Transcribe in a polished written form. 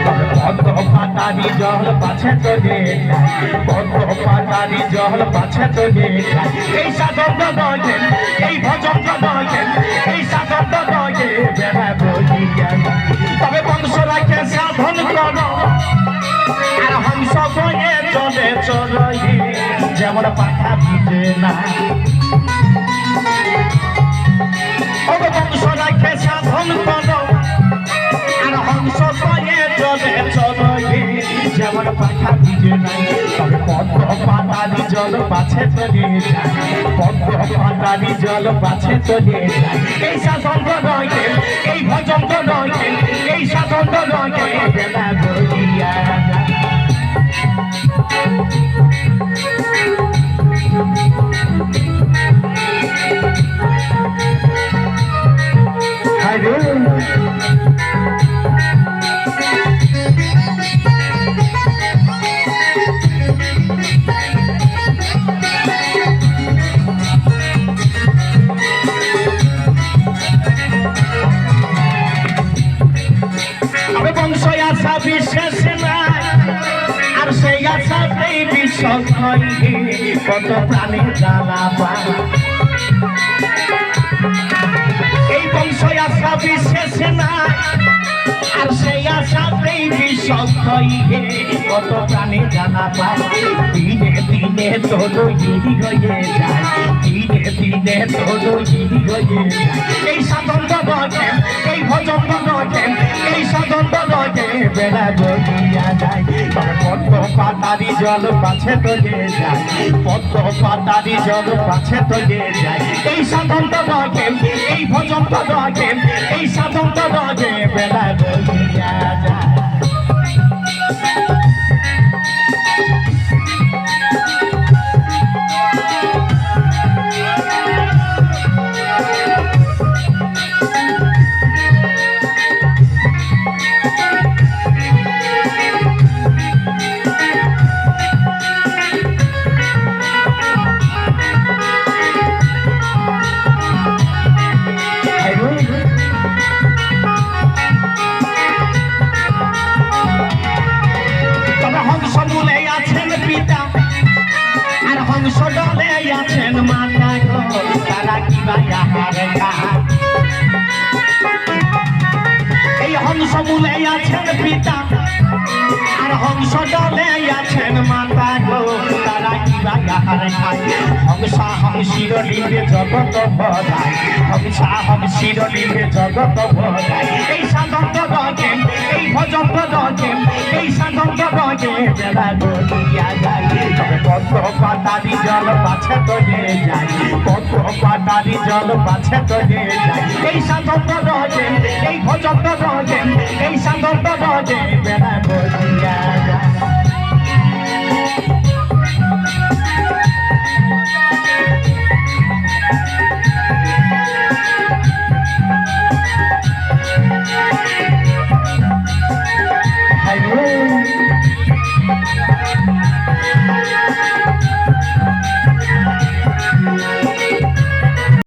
পদ্ম পাতারি জল পাছে চলে যায়, পদ্ম পাতারি জল পাছে চলে যায়। এই সাধন নয়, এই ভজন নয়, এই সাধন নয়, বেড়া বলিয়া তবে বংশ রাখে সাধন করো আর হংস বয়ে চলে চলে যেমন পাখা ভিজে না। বংশ রাখে সাধন করো আর হংস বয়ে চলে চলে যেমন পাখা ভিজে নাই। তবে পদ্ম পাতারি জল পাছে চলে যায়, পদ্ম পাতারি জল পাছে চলে যায়। এই সাধন নয়, এই ভজন নয়, এই সাধন নয়, বেলা বলিয়া যায়। বিশেষ নাই আর সেই আশাতেই বিষয় কত প্রাণী জ্বালা পায়। এই বংশ আশা বিশেষ নাই আর সেই আশাতেই বিষয় কত প্রাণী জ্বালা পায়। দিনে দিনে তোর হিরি হয়ে যায়, দিনে দিনে তোর হিরি হয়ে যায়। এই সাধন নয়, এই ভজন নয়, এই সাধন নয়, বেড়া বলিয়া যায়। পদ্ম পাতারি জল পাছে চলে যায়, পদ্ম পাতারি জল পাছে চলে যায়। এই সাধন নয়, এই ভজন নয়, এই সাধন নয়, বেড়া বলিয়া যায়। হংস দলে আছেন মাতা গো, তারা কি বাহার খায়। এই হংস মূলে আছেন পিতা আর হংস দলে আছেন মাতা গো, তারা কি বাহার খায়। হংসা হংসির লিপে জগত ভরায়, হংসা হংসির লিপে জগত ভরায়। এই সাধন নয়, এই ভজন নয়, এই সাধন নয়, বেলা বলিয়া যায়। তবে পদ্ম পাতারি জল পাছে চলে যায়, পদ্ম পাতারি জল পাছে চলে যায়। এই সাধন নয়, এই ভজন নয়, এই সাধন নয়, বেলা বলিয়া যায়।